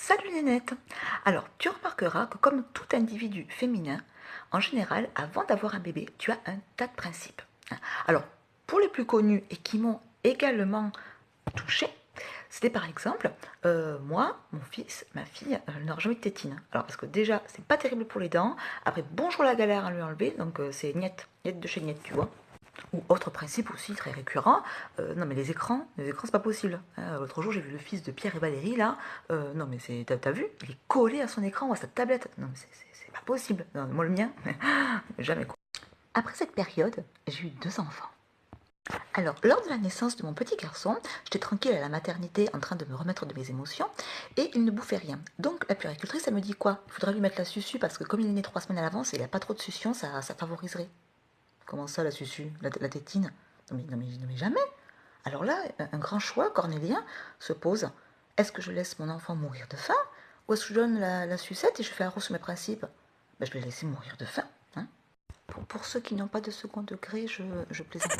Salut Nénette. Alors, tu remarqueras que comme tout individu féminin, en général, avant d'avoir un bébé, tu as un tas de principes. Alors, pour les plus connus et qui m'ont également touchée, c'était par exemple, moi, mon fils, ma fille, n'aura jamais de tétine. Alors, parce que déjà, c'est pas terrible pour les dents. Après, bonjour la galère à lui enlever, donc c'est niette, niette de chez niette, tu vois. Ou autre principe aussi très récurrent, non mais les écrans c'est pas possible. L'autre jour j'ai vu le fils de Pierre et Valérie là, non mais c'est, t'as vu, il est collé à son écran ou à sa tablette. Non mais c'est pas possible. Non, moi le mien, jamais quoi. Après cette période, j'ai eu deux enfants. Alors, lors de la naissance de mon petit garçon, j'étais tranquille à la maternité en train de me remettre de mes émotions et il ne bouffait rien. Donc la puéricultrice, elle me dit quoi? Il faudrait lui mettre la susu parce que comme il est né 3 semaines à l'avance et il n'a pas trop de succion, ça favoriserait. Comment ça, la susu? La tétine? Non mais jamais. Alors là, un grand choix cornélien se pose. Est-ce que je laisse mon enfant mourir de faim ou est-ce que je donne la sucette et je fais arrose sur mes principes? Ben, je vais le laisser mourir de faim. Hein. Pour ceux qui n'ont pas de second degré, je plaisante.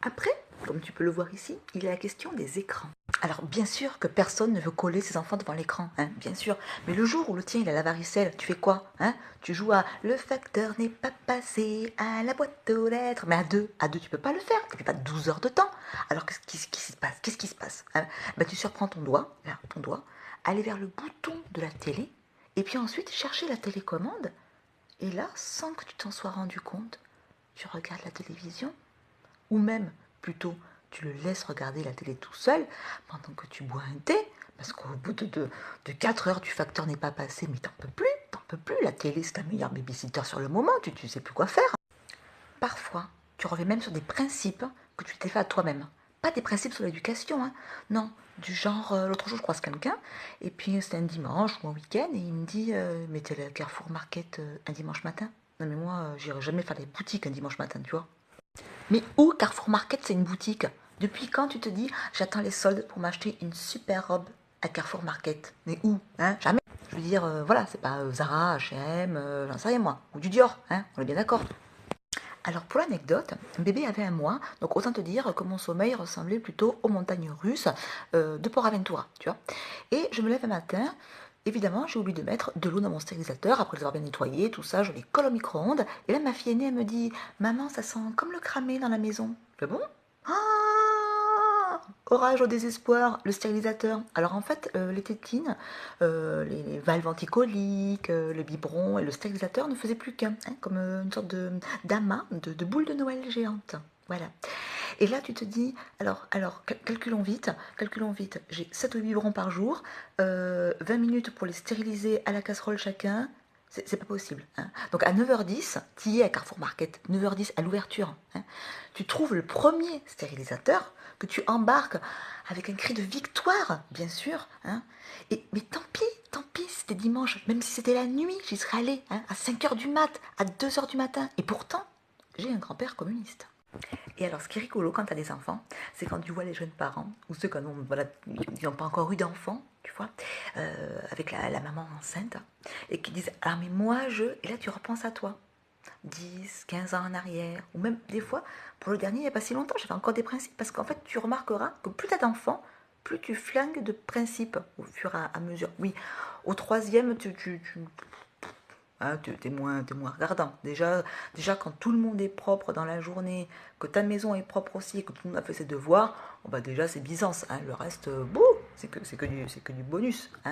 Après, comme tu peux le voir ici, il est la question des écrans. Alors bien sûr que personne ne veut coller ses enfants devant l'écran, hein, bien sûr. Mais le jour où le tien il a la varicelle, tu fais quoi hein? Tu joues à le facteur n'est pas passé à la boîte aux lettres. Mais à deux tu peux pas le faire. Tu fais pas 12 heures de temps. Alors qu'est-ce qui se passe? Qu'est-ce qui se passe hein? Ben, tu surprends ton doigt, là, ton doigt, aller vers le bouton de la télé, et puis ensuite chercher la télécommande. Et là, sans que tu t'en sois rendu compte, tu regardes la télévision ou même, plutôt, tu le laisses regarder la télé tout seul pendant que tu bois un thé, parce qu'au bout de 4 heures du facteur n'est pas passé, mais t'en peux plus, la télé c'est ta meilleure babysitter sur le moment, tu sais plus quoi faire. Parfois, tu reviens même sur des principes que tu t'es fait à toi-même. Pas des principes sur l'éducation, hein. Non, du genre, l'autre jour je croise quelqu'un, et puis c'était un dimanche ou un week-end, et il me dit, mais t'es allé à Carrefour Market un dimanche matin? Non mais moi, j'irai jamais faire les boutiques un dimanche matin, tu vois. Mais où Carrefour Market, c'est une boutique? Depuis quand tu te dis, j'attends les soldes pour m'acheter une super robe à Carrefour Market? Mais où hein? Jamais. Je veux dire, voilà, c'est pas Zara, H&M, j'en sais rien moi. Ou du Dior, hein? On est bien d'accord. Alors pour l'anecdote, un bébé avait un mois, donc autant te dire que mon sommeil ressemblait plutôt aux montagnes russes de Port Aventura, tu vois. Et je me lève un matin, évidemment j'ai oublié de mettre de l'eau dans mon stérilisateur, après les avoir bien nettoyé, tout ça, je les colle au micro-ondes, et là ma fille aînée elle me dit, maman ça sent comme le cramé dans la maison. Je fais bon? Ah orage au désespoir, le stérilisateur. Alors en fait, les tétines, les valves anticoliques, le biberon et le stérilisateur ne faisaient plus qu'un, hein, comme une sorte de d'amas, de boule de Noël géante. Voilà. Et là, tu te dis, alors calculons vite. J'ai 7 ou 8 biberons par jour, 20 minutes pour les stériliser à la casserole chacun. C'est pas possible. Hein. Donc à 9h10, tu y es à Carrefour Market, 9h10 à l'ouverture. Hein. Tu trouves le premier stérilisateur que tu embarques avec un cri de victoire, bien sûr. Hein. Mais tant pis, c'était dimanche, même si c'était la nuit, j'y serais allée, hein, à 5h du mat, à 2h du matin. Et pourtant, j'ai un grand-père communiste. Et alors, ce qui est rigolo quand tu as des enfants, c'est quand tu vois les jeunes parents, ou ceux qui voilà, n'ont pas encore eu d'enfants, tu vois, avec la maman enceinte, et qui disent ah mais moi je... Et là tu repenses à toi, 10, 15 ans en arrière, ou même des fois, pour le dernier, il n'y a pas si longtemps, j'avais encore des principes, parce qu'en fait tu remarqueras que plus tu as d'enfants, plus tu flingues de principes au fur et à mesure. Oui, au troisième, ah, t'es moins regardant. Déjà, quand tout le monde est propre dans la journée, que ta maison est propre aussi, et que tout le monde a fait ses devoirs, oh bah déjà c'est Byzance. Hein. Le reste, bouh, c'est que du bonus. Hein.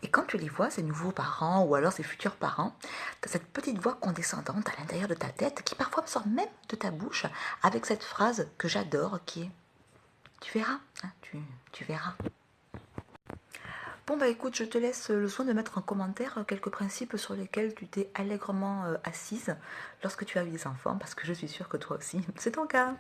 Et quand tu les vois, ces nouveaux parents ou alors ces futurs parents, tu as cette petite voix condescendante à l'intérieur de ta tête qui parfois sort même de ta bouche avec cette phrase que j'adore qui est tu verras, hein, tu verras. Bon bah écoute, je te laisse le soin de mettre en commentaire quelques principes sur lesquels tu t'es allègrement assise lorsque tu as eu des enfants, parce que je suis sûre que toi aussi, c'est ton cas.